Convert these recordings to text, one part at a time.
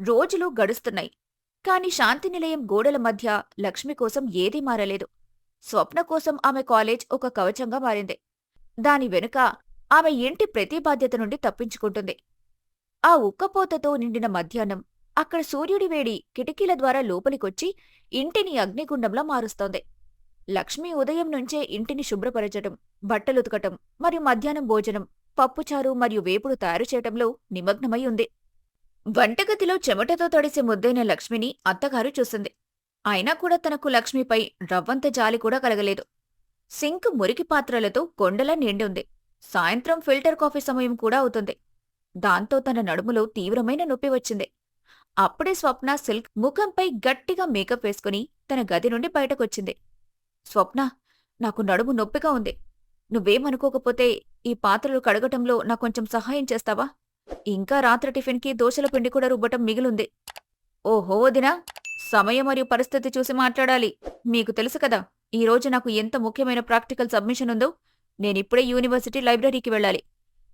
రోజులు గడుస్తున్నాయి. కాని శాంతినిలయం గోడల మధ్య లక్ష్మి కోసం ఏదీ మారలేదు. స్వప్న కోసం ఆమె కాలేజ్ ఒక కవచంగా మారింది. దాని వెనుక ఆమె ఇంటి ప్రతి బాధ్యత నుండి తప్పించుకుంటుంది. ఆ ఉక్కపోతతో నిండిన మధ్యాహ్నం అక్కడ సూర్యుడి వేడి కిటికీల ద్వారా లోపలికొచ్చి ఇంటిని అగ్నిగుండంలా మారుస్తోంది. లక్ష్మి ఉదయం నుంచే ఇంటిని శుభ్రపరచటం, బట్టలుతకటం మరియు మధ్యాహ్నం భోజనం, పప్పుచారు మరియు వేపుడు తయారు చేయటంలో నిమగ్నమై ఉంది. వంటగదిలో చెమటతో తడిసి ముద్దైన లక్ష్మిని అత్తగారు చూసింది. అయినా కూడా తనకు లక్ష్మిపై రవ్వంత జాలి కూడా కలగలేదు. సింక్ మురికి పాత్రలతో కొండలా నిండి ఉంది. సాయంత్రం ఫిల్టర్ కాఫీ సమయం కూడా అవుతుంది. దాంతో తన నడుములో తీవ్రమైన నొప్పి వచ్చింది. అప్పుడే స్వప్న సిల్క్ ముఖంపై గట్టిగా మేకప్ వేసుకుని తన గది నుండి బయటకొచ్చింది. స్వప్న, నాకు నడుము నొప్పిగా ఉంది. నువ్వేమనుకోకపోతే ఈ పాత్రలు కడగటంలో నాకొంచెం సహాయం చేస్తావా? ఇంకా రాత్రి టిఫిన్కి దోశల పిండి కూడా రుబ్బటం మిగిలుంది. ఓహో వదినా, సమయం మరియు పరిస్థితి చూసి మాట్లాడాలి. మీకు తెలుసు కదా, ఈరోజు నాకు ఎంత ముఖ్యమైన ప్రాక్టికల్ సబ్మిషన్ ఉందో. నేనిప్పుడే యూనివర్సిటీ లైబ్రరీకి వెళ్ళాలి.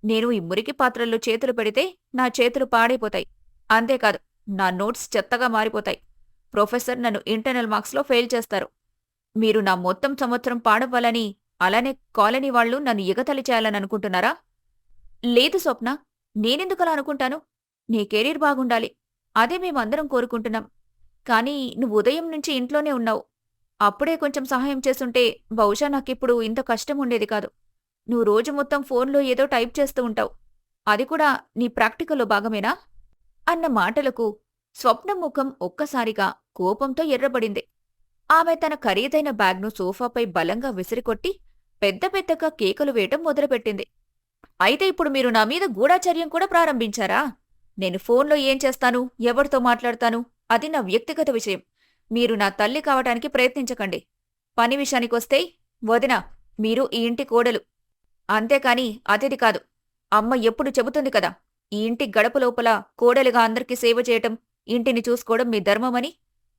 నేను ఈ మురికి పాత్రల్లో చేతులు పెడితే నా చేతులు పాడైపోతాయి. అంతేకాదు, నా నోట్స్ చెత్తగా మారిపోతాయి. ప్రొఫెసర్ నన్ను ఇంటర్నల్ మార్క్స్లో ఫెయిల్ చేస్తారు. మీరు నా మొత్తం సంవత్సరం పాడవ్వాలని, అలానే కాలనీ వాళ్లు నన్ను ఎగతాళి చేయాలని అనుకుంటున్నారా? లేదు స్వప్న, నేనెందుకలా అనుకుంటాను? నీ కెరీర్ బాగుండాలి. అదే మేమందరం కోరుకుంటున్నాం. కానీ నువ్వు ఉదయం నుంచి ఇంట్లోనే ఉన్నావు. అప్పుడే కొంచెం సహాయం చేసుంటే బహుశా నాకిప్పుడు ఇంత కష్టం ఉండేది కాదు. నువ్వు రోజు మొత్తం ఫోన్లో ఏదో టైప్ చేస్తూ ఉంటావు. అది కూడా నీ ప్రాక్టికల్లో భాగమేనా? అన్న మాటలకు స్వప్న ముఖం ఒక్కసారిగా కోపంతో ఎర్రబడింది. ఆమె తన ఖరీదైన బ్యాగ్ను సోఫాపై బలంగా విసిరికొట్టి పెద్ద పెద్దగా కేకలు వేయటం మొదలుపెట్టింది. అయితే ఇప్పుడు మీరు నా మీద గూఢాచర్యం కూడా ప్రారంభించారా? నేను ఫోన్లో ఏం చేస్తాను, ఎవరితో మాట్లాడతాను, అది నా వ్యక్తిగత విషయం. మీరు నా తల్లి కావటానికి ప్రయత్నించకండి. పని విషయానికొస్తే, వదినా, మీరు ఈ ఇంటి కోడలు. అంతేకాని అతిథి కాదు. అమ్మ ఎప్పుడు చెబుతుంది కదా, ఈ ఇంటి గడప లోపల కోడలిగా అందరికీ సేవ చేయటం, ఇంటిని చూసుకోవడం మీ ధర్మమని.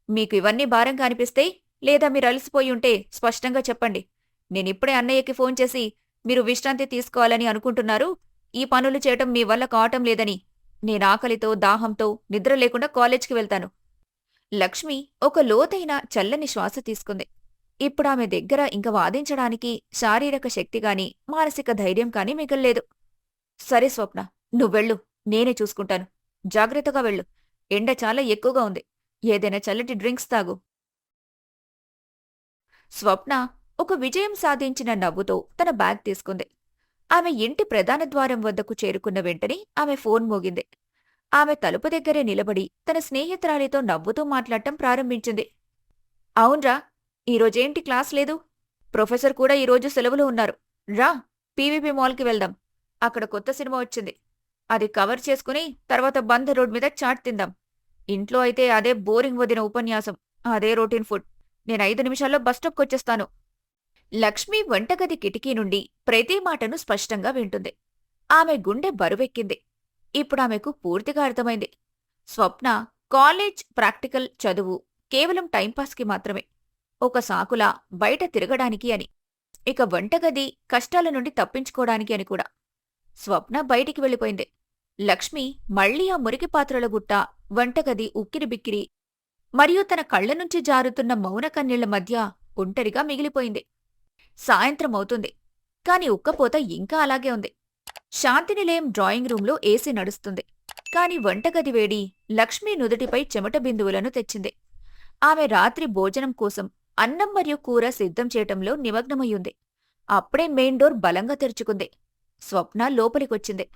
మీకు ఇవన్నీ భారంగా అనిపిస్తే, లేదా మీరు అలసిపోయి ఉంటే స్పష్టంగా చెప్పండి. నేనిప్పుడే అన్నయ్యకి ఫోన్ చేసి మీరు విశ్రాంతి తీసుకోవాలని అనుకుంటున్నారు, ఈ పనులు చేయటం మీ వల్ల కావటం లేదని, నేనాకలితో దాహంతో నిద్ర లేకుండా కాలేజ్కి వెళ్తాను. లక్ష్మి ఒక లోతైన చల్లని శ్వాస తీసుకుంది. ఇప్పుడామె దగ్గర ఇంక వాదించడానికి శారీరక శక్తిగాని మానసిక ధైర్యం కాని మిగల్లేదు. సరే స్వప్న, నువ్వెళ్ళు, నేనే చూసుకుంటాను. జాగ్రత్తగా వెళ్ళు. ఎండ చాలా ఎక్కువగా ఉంది. ఏదైనా చల్లటి డ్రింక్స్ తాగు. స్వప్న ఒక విజయం సాధించిన నవ్వుతో తన బ్యాగ్ తీసుకుంది. ఆమె ఇంటి ప్రధాన ద్వారం వద్దకు చేరుకున్న వెంటనే ఆమె ఫోన్ మోగింది. ఆమె తలుపు దగ్గరే నిలబడి తన స్నేహితురాలితో నవ్వుతూ మాట్లాడటం ప్రారంభించింది. అవున్రా, ఈరోజేంటి క్లాస్ లేదు? ప్రొఫెసర్ కూడా ఈరోజు సెలవులో ఉన్నారు. రా, పీవీపీ మాల్కి వెళ్దాం. అక్కడ కొత్త సినిమా వచ్చింది. అది కవర్ చేసుకుని తర్వాత బంద్ రోడ్ మీద చాట్ తిందాం. ఇంట్లో అయితే అదే బోరింగ్ వదిన ఉపన్యాసం, అదే రొటీన్ ఫుడ్. నేను 5 నిమిషాల్లో బస్టాప్కొచ్చేస్తాను. లక్ష్మి వంటగది కిటికీ నుండి ప్రతి మాటను స్పష్టంగా వింటుంది. ఆమె గుండె బరువెక్కింది. ఇప్పుడామెకు పూర్తిగా అర్థమైంది. స్వప్న కాలేజ్ ప్రాక్టికల్ చదువు కేవలం టైంపాస్కి మాత్రమే, ఒక సాకులా బయట తిరగడానికి అని, ఇక వంటగది కష్టాల నుండి తప్పించుకోవడానికి అని కూడా. స్వప్న బయటికి వెళ్ళిపోయింది. లక్ష్మి మళ్లీ ఆ మురికి పాత్రల గుట్ట, వంటగది ఉక్కిరిబిక్కిరి మరియు తన కళ్ల నుంచి జారుతున్న మౌన కన్నీళ్ల మధ్య ఒంటరిగా మిగిలిపోయింది. సాయంత్రం అవుతుంది. కాని ఉక్కపోత ఇంకా అలాగే ఉంది. శాంతినిలయం డ్రాయింగ్ రూంలో ఏసీ నడుస్తుంది. కాని వంటగది వేడి లక్ష్మీ నుదుటిపై చెమట బిందువులను తెచ్చింది. ఆమె రాత్రి భోజనం కోసం అన్నం మరియు కూర సిద్ధం చేయటంలో నిమగ్నమయ్యుంది. అప్పుడే మెయిన్ డోర్ బలంగా తెరుచుకుంది. స్వప్న లోపలికొచ్చింది.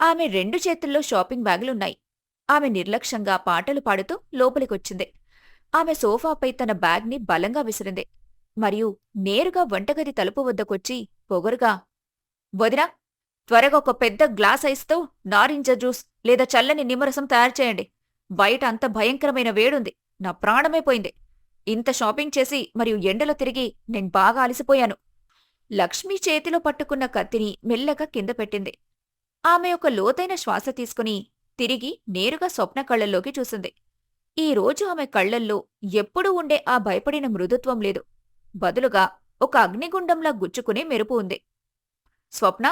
ఆమె 2 చేతుల్లో షాపింగ్ బ్యాగులున్నాయి. ఆమె నిర్లక్ష్యంగా పాటలు పాడుతూ లోపలికొచ్చింది. ఆమె సోఫాపై తన బ్యాగ్ని బలంగా విసిరింది. మరియు నేరుగా వంటగది తలుపు వద్దకొచ్చి పొగరుగా, వదినా, త్వరగా ఒక పెద్ద గ్లాస్ ఐస్తో నారింజ జ్యూస్ లేదా చల్లని నిమ్మరసం తయారు చేయండి. బయట అంత భయంకరమైన వేడుంది. నా ప్రాణమే పోయింది. ఇంత షాపింగ్ చేసి మరియు ఎండలో తిరిగి నేను బాగా అలసిపోయాను. లక్ష్మి చేతిలో పట్టుకున్న కత్తిని మెల్లగా కింద పెట్టింది. ఆమె ఒక లోతైన శ్వాస తీసుకుని తిరిగి నేరుగా స్వప్న కళ్లల్లోకి చూసింది. ఈ రోజు ఆమె కళ్లల్లో ఎప్పుడూ ఉండే ఆ భయపడిన మృదుత్వం లేదు. బదులుగా ఒక అగ్నిగుండంలా గుచ్చుకునే మెరుపు ఉంది. స్వప్న,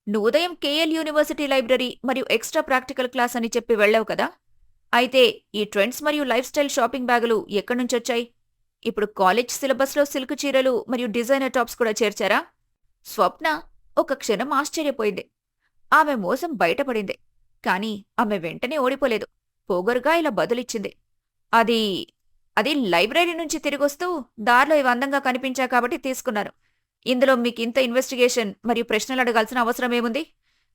నువ్వు ఉదయం కేఎల్ యూనివర్సిటీ లైబ్రరీ మరియు ఎక్స్ట్రా ప్రాక్టికల్ క్లాస్ అని చెప్పి వెళ్ళావు కదా, అయితే ఈ ట్రెండ్స్ మరియు లైఫ్ స్టైల్ షాపింగ్ బ్యాగులు ఎక్కడ్నుంచొచ్చాయి? ఇప్పుడు కాలేజ్ సిలబస్లో సిల్క్ చీరలు మరియు డిజైనర్ టాప్స్ కూడా చేర్చారా? స్వప్న ఒక క్షణం ఆశ్చర్యపోయింది. ఆమె మోసం బయటపడింది. కాని ఆమె వెంటనే ఓడిపోలేదు. పొగరుగా ఇలా బదులిచ్చింది. అది అది లైబ్రరీ నుంచి తిరిగొస్తూ దారిలో ఇవి అందంగా కనిపించాయి కాబట్టి తీసుకున్నాను. ఇందులో మీకింత ఇన్వెస్టిగేషన్ మరియు ప్రశ్నలడగాల్సిన అవసరమేముంది?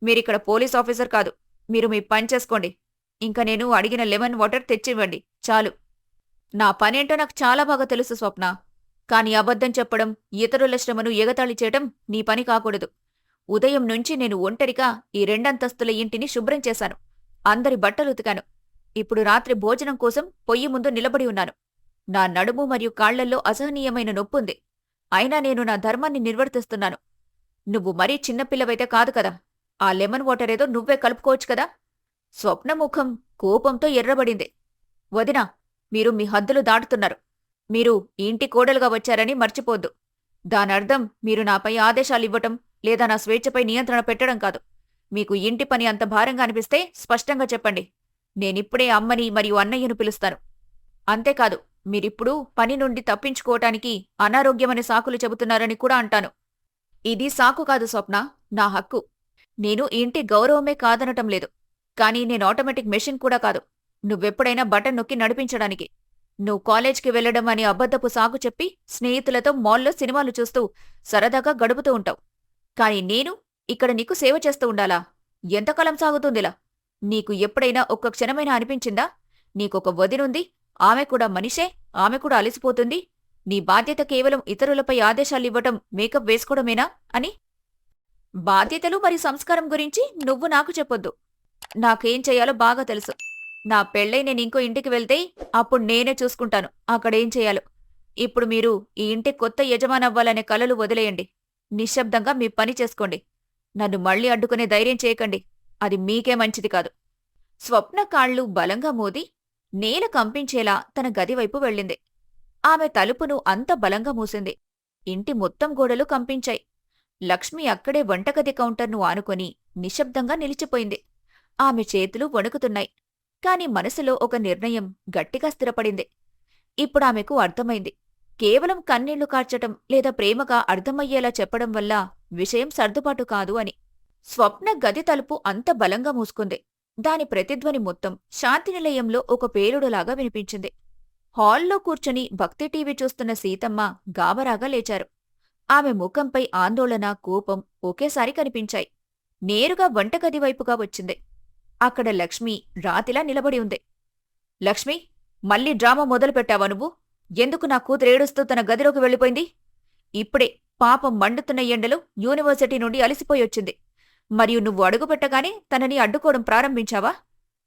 మీరిక్కడ పోలీస్ ఆఫీసర్ కాదు. మీరు మీ పని చేసుకోండి. ఇంక నేను అడిగిన లెమన్ వాటర్ తెచ్చివ్వండి. చాలు. నా పనేంటో నాకు చాలా బాగా తెలుసు స్వప్న. కాని అబద్ధం చెప్పడం, ఇతరుల శ్రమను ఎగతాళి చేయటం నీ పని కాకూడదు. ఉదయం నుంచి నేను ఒంటరిగా ఈ రెండంతస్తుల ఇంటిని శుభ్రం చేశాను. అందరి బట్టలుతికాను. ఇప్పుడు రాత్రి భోజనం కోసం పొయ్యి ముందు నిలబడి ఉన్నాను. నా నడుము మరియు కాళ్లల్లో అసహనీయమైన నొప్పుంది. అయినా నేను నా ధర్మాన్ని నిర్వర్తిస్తున్నాను. నువ్వు మరీ చిన్నపిల్లవైతే కాదు కదా. ఆ లెమన్ వాటర్ ఏదో నువ్వే కలుపుకోవచ్చు కదా. స్వప్నముఖం కోపంతో ఎర్రబడింది. వదినా, మీరు మీ హద్దులు దాటుతున్నారు. మీరు ఈ ఇంటి కోడలుగా వచ్చారని మర్చిపోద్దు. దానర్థం మీరు నాపై ఆదేశాలివ్వటం లేదా నా స్వేచ్ఛపై నియంత్రణ పెట్టడం కాదు. మీకు ఇంటి పని అంత భారంగా అనిపిస్తే స్పష్టంగా చెప్పండి. నేనిప్పుడే అమ్మని మరియు అన్నయ్యను పిలుస్తాను. అంతేకాదు, మీరిప్పుడు పని నుండి తప్పించుకోవటానికి అనారోగ్యమని సాకులు చెబుతున్నారని కూడా అంటాను. ఇది సాకు కాదు స్వప్న, నా హక్కు. నేను ఈ ఇంటి గౌరవమే కాదనటం లేదు. కానీ నేను ఆటోమేటిక్ మెషిన్ కూడా కాదు. నువ్వెప్పుడైనా బటన్ నొక్కి నడిపించడానికి. నువ్వు కాలేజ్కి వెళ్లడం అని అబద్ధపు సాకు చెప్పి స్నేహితులతో మాల్లో సినిమాలు చూస్తూ సరదాగా గడుపుతూ ఉంటావు. కాని నేను ఇక్కడ నీకు సేవ చేస్తూ ఉండాలా? ఎంతకాలం సాగుతుందిలా? నీకు ఎప్పుడైనా ఒక్క క్షణమైనా అనిపించిందా? నీకొక వదినుంది, ఆమె కూడా మనిషే, ఆమె కూడా అలసిపోతుంది. నీ బాధ్యత కేవలం ఇతరులపై ఆదేశాలివ్వటం, మేకప్ వేసుకోవడమేనా అని? బాధ్యతలు మరియు సంస్కారం గురించి నువ్వు నాకు చెప్పొద్దు. నాకేం చెయ్యాలో బాగా తెలుసు. నా పెళ్ళై నేనింకో ఇంటికి వెళ్తే అప్పుడు నేనే చూసుకుంటాను అక్కడేం చెయ్యాలో. ఇప్పుడు మీరు ఈ ఇంటి కొత్త యజమానవ్వాలనే కలలు వదిలేయండి. నిశ్శబ్దంగా మీ పని చేసుకోండి. నన్ను మళ్ళీ అడ్డుకునే ధైర్యం చేయకండి. అది మీకే మంచిది కాదు. స్వప్న కాళ్ళు బలంగా మోది నేల కంపించేలా తన గదివైపు వెళ్ళింది. ఆమె తలుపును అంత బలంగా మూసింది. ఇంటి మొత్తం గోడలు కంపించాయి. లక్ష్మి అక్కడే వంటగది కౌంటర్ను ఆనుకొని నిశ్శబ్దంగా నిలిచిపోయింది. ఆమె చేతులు వణుకుతున్నాయి. కాని మనసులో ఒక నిర్ణయం గట్టిగా స్థిరపడింది. ఇప్పుడామెకు అర్థమైంది. కేవలం కన్నీళ్లు కార్చటం లేదా ప్రేమగా అర్థమయ్యేలా చెప్పడం వల్ల విషయం సర్దుబాటు కాదు అని. స్వప్న గది తలుపు అంత బలంగా మూసుకుంది. దాని ప్రతిధ్వని మొత్తం శాంతినిలయంలో ఒక పేలుడులాగా వినిపించింది. హాల్లో కూర్చుని భక్తి టీవీ చూస్తున్న సీతమ్మ గాబరాగా లేచారు. ఆమె ముఖంపై ఆందోళన, కోపం ఒకేసారి కనిపించాయి. నేరుగా వంటగది వైపుగా వచ్చింది. అక్కడ లక్ష్మి రాతిలా నిలబడి ఉంది. లక్ష్మి, మళ్ళీ డ్రామా మొదలుపెట్టావా నువ్వు? ఎందుకు నా కూతురేడుస్తూ తన గదిలోకి వెళ్ళిపోయింది? ఇప్పుడే పాపం మండుతున్న ఎండలో యూనివర్సిటీ నుండి అలసిపోయొచ్చింది. మరియు నువ్వు అడుగుపెట్టగానే తనని అడ్డుకోవడం ప్రారంభించావా?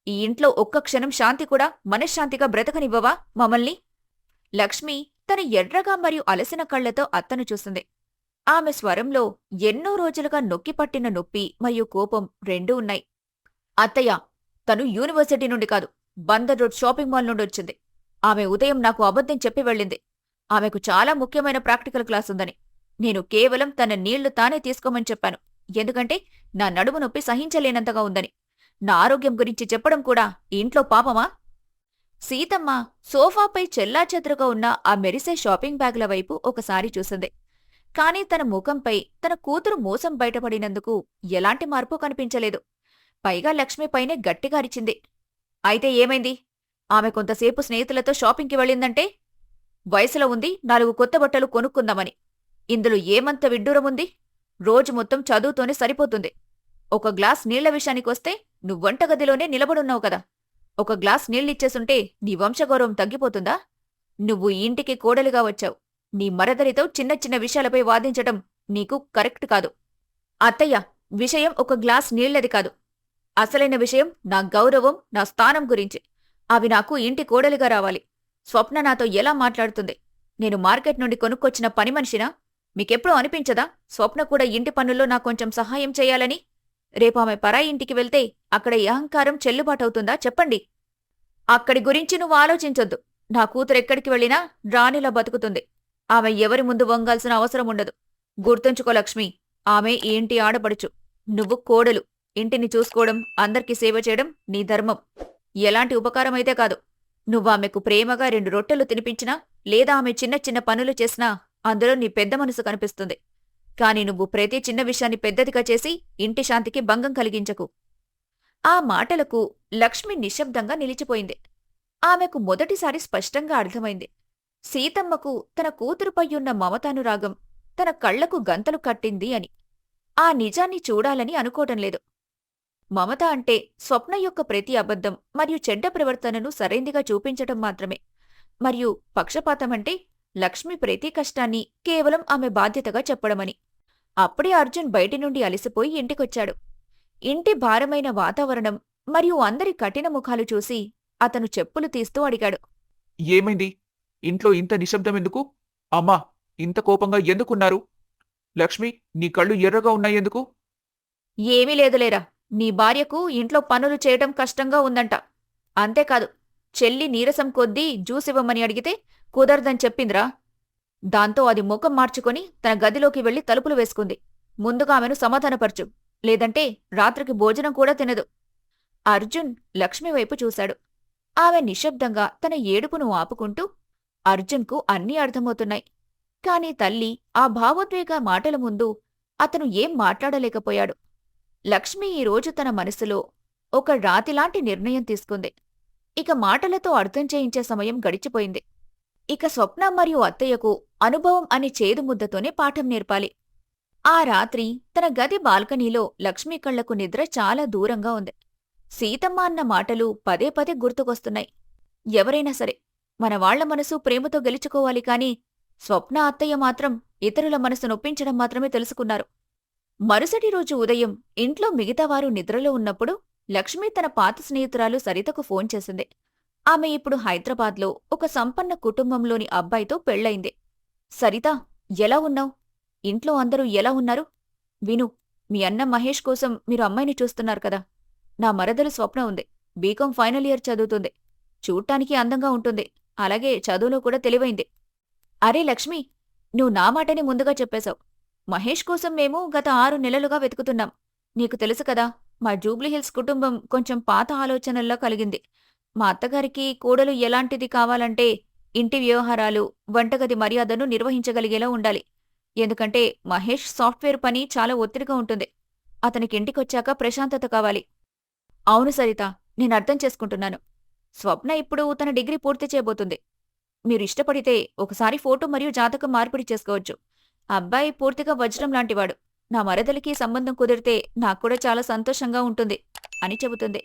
ఈ ఇంట్లో ఒక్క క్షణం శాంతి కూడా మనశ్శాంతిగా బ్రతకనివ్వవా మమ్మల్ని? లక్ష్మి తన ఎర్రగా మరియు అలసిన కళ్లతో అత్తను చూసింది. ఆమె స్వరంలో ఎన్నో రోజులుగా నొక్కిపట్టిన నొప్పి మరియు కోపం రెండూ ఉన్నాయి. అత్తయ్య, తను యూనివర్సిటీ నుండి కాదు, బందర్ రోడ్ షాపింగ్ మాల్ నుండి వచ్చింది. ఆమె ఉదయం నాకు అబద్ధం చెప్పి వెళ్ళింది. ఆమెకు చాలా ముఖ్యమైన ప్రాక్టికల్ క్లాస్ ఉందని. నేను కేవలం తన నీళ్లు తానే తీసుకోమని చెప్పాను. ఎందుకంటే నా నడుము నొప్పి సహించలేనంతగా ఉందని. నా ఆరోగ్యం గురించి చెప్పడం కూడా ఈ ఇంట్లో పాపమా? సీతమ్మ సోఫాపై చెల్లాచెదురుగా ఉన్న ఆ మెరిసే షాపింగ్ బ్యాగుల వైపు ఒకసారి చూసింది. కాని తన ముఖంపై తన కూతురు మోసం బయటపడినందుకు ఎలాంటి మార్పు కనిపించలేదు. పైగా లక్ష్మిపైనే గట్టిగా అరిచింది. అయితే ఏమైంది? ఆమె కొంతసేపు స్నేహితులతో షాపింగ్కి వెళ్ళిందంటే వయసులో ఉంది 4 కొత్త బట్టలు కొనుక్కుందామని. ఇందులో ఏమంత విడ్డూరముంది? రోజు మొత్తం చదువుతోనే సరిపోతుంది. ఒక గ్లాస్ నీళ్ల విషయానికొస్తే నువ్వు వంటగదిలోనే నిలబడున్నావు కదా. ఒక గ్లాస్ నీళ్ళిచ్చేసుంటే నీ వంశగౌరవం తగ్గిపోతుందా? నువ్వు ఈ ఇంటికి కోడలిగా వచ్చావు. నీ మరదలితో చిన్న చిన్న విషయాలపై వాదించటం నీకు కరెక్ట్ కాదు. అత్తయ్య, విషయం ఒక గ్లాస్ నీళ్లది కాదు. అసలైన విషయం నా గౌరవం, నా స్థానం గురించి. అవి నాకు ఇంటి కోడలిగా రావాలి. స్వప్న నాతో ఎలా మాట్లాడుతుంది? నేను మార్కెట్ నుండి కొనుక్కొచ్చిన పని మనిషినా? మీకెప్పుడూ అనిపించదా స్వప్న కూడా ఇంటి పనుల్లో నా కొంచెం సహాయం చేయాలని? రేపు ఆమె పరాయి ఇంటికి వెళ్తే అక్కడ ఈ అహంకారం చెల్లుబాటవుతుందా చెప్పండి. అక్కడి గురించి నువ్వు ఆలోచించొద్దు. నా కూతురెక్కడికి వెళ్ళినా రాణిలా బతుకుతుంది. ఆమె ఎవరి ముందు వంగాల్సిన అవసరం ఉండదు. గుర్తుంచుకో లక్ష్మి, ఆమె ఈ ఇంటి ఆడపడుచు. నువ్వు కోడలు. ఇంటిని చూసుకోవడం, అందరికీ సేవ చేయడం నీ ధర్మం. ఎలాంటి ఉపకారమైతే కాదు. నువ్వామెకు ప్రేమగా 2 రొట్టెలు తినిపించినా, లేదా ఆమె చిన్న చిన్న పనులు చేసినా అందులో నీ పెద్ద మనసు కనిపిస్తుంది. కాని నువ్వు ప్రతి చిన్న విషయాన్ని పెద్దదిగా చేసి ఇంటి శాంతికి భంగం కలిగించకు. ఆ మాటలకు లక్ష్మి నిశ్శబ్దంగా నిలిచిపోయింది. ఆమెకు మొదటిసారి స్పష్టంగా అర్థమైంది. సీతమ్మకు తన కూతురుపైయున్న మమతానురాగం తన కళ్లకు గంతలు కట్టింది అని. ఆ నిజాన్ని చూడాలని అనుకోవటంలేదు. మమత అంటే స్వప్న యొక్క ప్రతి అబద్ధం మరియు చెడ్డ ప్రవర్తనను సరైందిగా చూపించటం మాత్రమే. మరియు పక్షపాతమంటే లక్ష్మి ప్రతి కష్టాన్ని కేవలం ఆమె బాధ్యతగా చెప్పడమని. అప్పుడే అర్జున్ బయటి నుండి అలసిపోయి ఇంటికొచ్చాడు. ఇంటి భారమైన వాతావరణం మరియు అందరి కఠిన ముఖాలు చూసి అతను చెప్పులు తీస్తూ అడిగాడు. ఏమైంది? ఇంట్లో ఇంత నిశ్శబ్దమెందుకు? అమ్మా, ఇంత కోపంగా ఎందుకున్నారు? లక్ష్మి, నీ కళ్ళు ఎర్రగా ఉన్నాయెందుకు? ఏమీ లేదులేరా, నీ భార్యకు ఇంట్లో పనులు చేయటం కష్టంగా ఉందంట. అంతేకాదు, చెల్లి నీరసం కొద్దీ జ్యూసివ్వమని అడిగితే కుదరదని చెప్పిందిరా. దాంతో అది ముఖం మార్చుకొని తన గదిలోకి వెళ్లి తలుపులు వేసుకుంది. ముందుగా ఆమెను సమాధానపరచు, లేదంటే రాత్రికి భోజనం కూడా తినదు. అర్జున్ లక్ష్మి వైపు చూశాడు. ఆమె నిశ్శబ్దంగా తన ఏడుపును ఆపుకుంటూ, అర్జున్కు అన్నీ అర్థమవుతున్నాయి. కాని తల్లి ఆ భావోద్వేగ మాటల ముందు అతను ఏం మాట్లాడలేకపోయాడు. లక్ష్మి ఈరోజు తన మనసులో ఒక రాతిలాంటి నిర్ణయం తీసుకుంది. ఇక మాటలతో అర్థం చేయించే సమయం గడిచిపోయింది. ఇక స్వప్న మరియు అత్తయ్యకు అనుభవం అనే చేదు ముద్దతోనే పాఠం నేర్పాలి. ఆ రాత్రి తన గది బాల్కనీలో లక్ష్మి కళ్లకు నిద్ర చాలా దూరంగా ఉంది. సీతమ్మ అన్న మాటలు పదే పదే గుర్తుకొస్తున్నాయి. ఎవరైనా సరే మన వాళ్ల మనసు ప్రేమతో గెలుచుకోవాలి కాని స్వప్న అత్తయ్య మాత్రం ఇతరుల మనసు నొప్పించడం మాత్రమే తెలుసుకున్నారు. మరుసటి రోజు ఉదయం ఇంట్లో మిగతావారు నిద్రలో ఉన్నప్పుడు లక్ష్మి తన పాత స్నేహితురాలు సరితకు ఫోన్ చేసింది. ఆమె ఇప్పుడు హైదరాబాద్లో ఒక సంపన్న కుటుంబంలోని అబ్బాయితో పెళ్లయింది. సరితా, ఎలా ఉన్నావ్? ఇంట్లో అందరూ ఎలా ఉన్నారు? విను, మీ అన్న మహేష్ కోసం మీరు అమ్మాయిని చూస్తున్నారు కదా. నా మరదలు స్వప్న ఉంది. బీకాం ఫైనల్ ఇయర్ చదువుతుంది. చూడ్డానికి అందంగా ఉంటుంది. అలాగే చదువులో కూడా తెలివైంది. అరే లక్ష్మి, నువ్వు నా మాటని ముందుగా చెప్పేశావు. మహేష్ కోసం మేము గత 6 నెలలుగా వెతుకుతున్నాం. నీకు తెలుసు కదా, మా జూబ్లీహిల్స్ కుటుంబం కొంచెం పాత ఆలోచనల్లో కలిగింది. మా అత్తగారికి కోడలు ఎలాంటిది కావాలంటే ఇంటి వ్యవహారాలు, వంటగది మర్యాదను నిర్వహించగలిగేలా ఉండాలి. ఎందుకంటే మహేష్ సాఫ్ట్వేర్ పని చాలా ఒత్తిడిగా ఉంటుంది. అతనికి ఇంటికొచ్చాక ప్రశాంతత కావాలి. అవును సరిత, నేనర్థం చేసుకుంటున్నాను. స్వప్న ఇప్పుడు తన డిగ్రీ పూర్తి చేయబోతుంది. మీరు ఇష్టపడితే ఒకసారి ఫోటో మరియు జాతకం మార్పిడి చేసుకోవచ్చు. అబ్బాయి పూర్తిగా వజ్రం లాంటివాడు. నా మరదలికి సంబంధం కుదిరితే నాక్కూడా చాలా సంతోషంగా ఉంటుంది అని చెబుతుంది.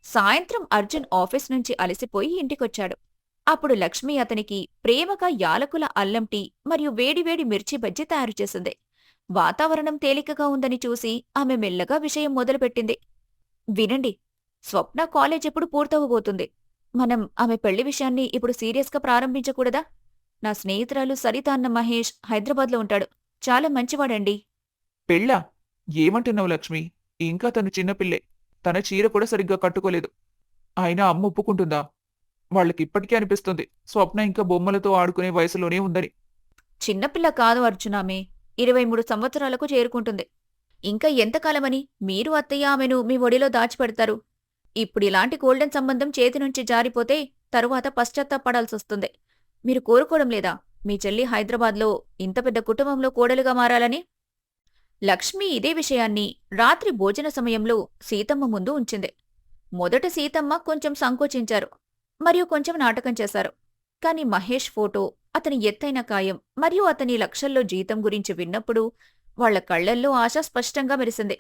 సాయంత్రం అర్జున్ ఆఫీస్ నుంచి అలసిపోయి ఇంటికొచ్చాడు. అప్పుడు లక్ష్మి అతనికి ప్రేమగా యాలకుల అల్లం టీ మరియు వేడివేడి మిర్చి బజ్జీ తయారుచేసింది. వాతావరణం తేలికగా ఉందని చూసి ఆమె మెల్లగా విషయం మొదలుపెట్టింది. వినండి, స్వప్న కాలేజ్ ఎప్పుడు పూర్తవబోతుంది. మనం ఆమె పెళ్లి విషయాన్ని ఇప్పుడు సీరియస్గా ప్రారంభించకూడదా? నా స్నేహితురాలు సరిత అన్న మహేష్ హైదరాబాద్లో ఉంటాడు. చాలా మంచివాడండి. పెళ్ళా? ఏమంటున్నావు లక్ష్మి? ఇంకా తను చిన్నపిల్లే. తన చీర కూడా సరిగ్గా కట్టుకోలేదు. అయినా అమ్మ ఒప్పుకుంటుందా? వాళ్ళకిప్పటికీ అనిపిస్తుంది స్వప్న ఇంకా బొమ్మలతో ఆడుకునే వయసులోనే ఉందని. చిన్నపిల్ల కాదు అర్జునామే, 23 సంవత్సరాలకు చేరుకుంటుంది. ఇంకా ఎంతకాలమని మీరు అత్తయ్య ఆమెను మీ ఒడిలో దాచిపెడతారు? ఇప్పుడిలాంటి గోల్డెన్ సంబంధం చేతినుంచి జారిపోతే తరువాత పశ్చాత్తాపడాల్సొస్తుంది. మీరు కోరుకోవడం లేదా మీ చెల్లి హైదరాబాద్లో ఇంత పెద్ద కుటుంబంలో కోడలుగా మారాలని? లక్ష్మి ఇదే విషయాన్ని రాత్రి భోజన సమయంలో సీతమ్మ ముందు ఉంచింది. మొదట సీతమ్మ కొంచెం సంకోచించారు మరియు కొంచెం నాటకం చేశారు. కాని మహేష్ ఫోటో, అతని ఎత్తైన కాయం మరియు అతని లక్షల్లో జీతం గురించి విన్నప్పుడు వాళ్ల కళ్లల్లో ఆశ స్పష్టంగా మెరిసింది.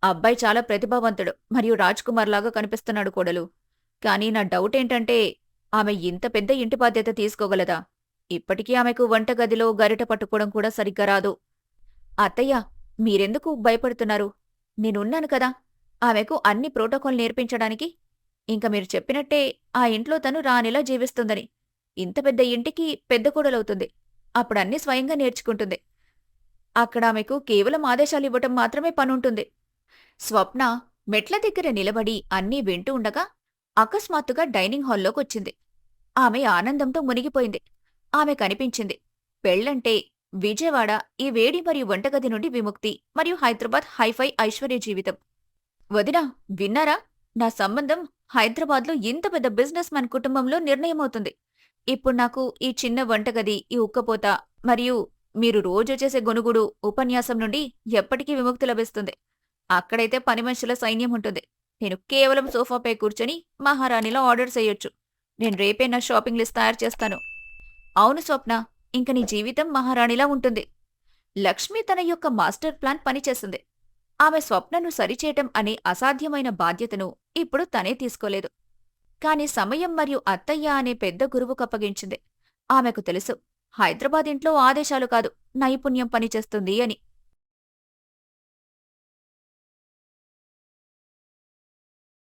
అబ్బాయి చాలా ప్రతిభావంతుడు మరియు రాజ్కుమార్ లాగా కనిపిస్తున్నాడు కోడలు. కానీ నా డౌట్ ఏంటంటే ఆమె ఇంత పెద్ద ఇంటి బాధ్యత తీసుకోగలదా? ఇప్పటికీ ఆమెకు వంటగదిలో గరిట పట్టుకోవడం కూడా సరిగ్గా రాదు. అత్తయ్య, మీరెందుకు భయపడుతున్నారు? నేనున్నాను కదా ఆమెకు అన్ని ప్రోటోకాల్ నేర్పించడానికి. ఇంక మీరు చెప్పినట్టే ఆ ఇంట్లో తను రానిలా జీవిస్తుందని. ఇంత పెద్ద ఇంటికి పెద్ద కోడలవుతుంది. అప్పుడన్నీ స్వయంగా నేర్చుకుంటుంది. అక్కడ ఆమెకు కేవలం ఆదేశాలివ్వటం మాత్రమే పనుంటుంది. స్వప్న మెట్ల దగ్గర నిలబడి అన్నీ వింటూ ఉండగా అకస్మాత్తుగా డైనింగ్ హాల్లోకొచ్చింది. ఆమె ఆనందంతో మునిగిపోయింది. ఆమె కనిపించింది. పెళ్లంటే విజయవాడ ఈ వేడి మరియు వంటగది నుండి విముక్తి మరియు హైదరాబాద్ హైఫై ఐశ్వర్య జీవితం. వదినా, విన్నారా? నా సంబంధం హైదరాబాద్లో ఇంత పెద్ద బిజినెస్ మ్యాన్ కుటుంబంలో నిర్ణయమవుతుంది. ఇప్పుడు నాకు ఈ చిన్న వంటగది, ఈ ఉక్కపోత మరియు మీరు రోజూ చేసే గొనుగుడు, ఉపన్యాసం నుండి ఎప్పటికీ విముక్తి లభిస్తుంది. అక్కడైతే పని మనుషుల సైన్యం ఉంటుంది. నేను కేవలం సోఫాపై కూర్చొని మహారాణిలా ఆర్డర్ చేయొచ్చు. నేను రేపే నా షాపింగ్ లిస్ట్ తయారు చేస్తాను. అవును స్వప్న, ఇంక నీ జీవితం మహారాణిలా ఉంటుంది. లక్ష్మి తన యొక్క మాస్టర్ ప్లాన్ పనిచేసింది. ఆమె స్వప్నను సరిచేయటం అనే అసాధ్యమైన బాధ్యతను ఇప్పుడు తనే తీసుకోలేదు. కాని సమయం మరియు అత్తయ్య అనే పెద్ద గురువుకప్పగించింది. ఆమెకు తెలుసు, హైదరాబాద్ ఇంట్లో ఆదేశాలు కాదు, నైపుణ్యం పనిచేస్తుంది అని.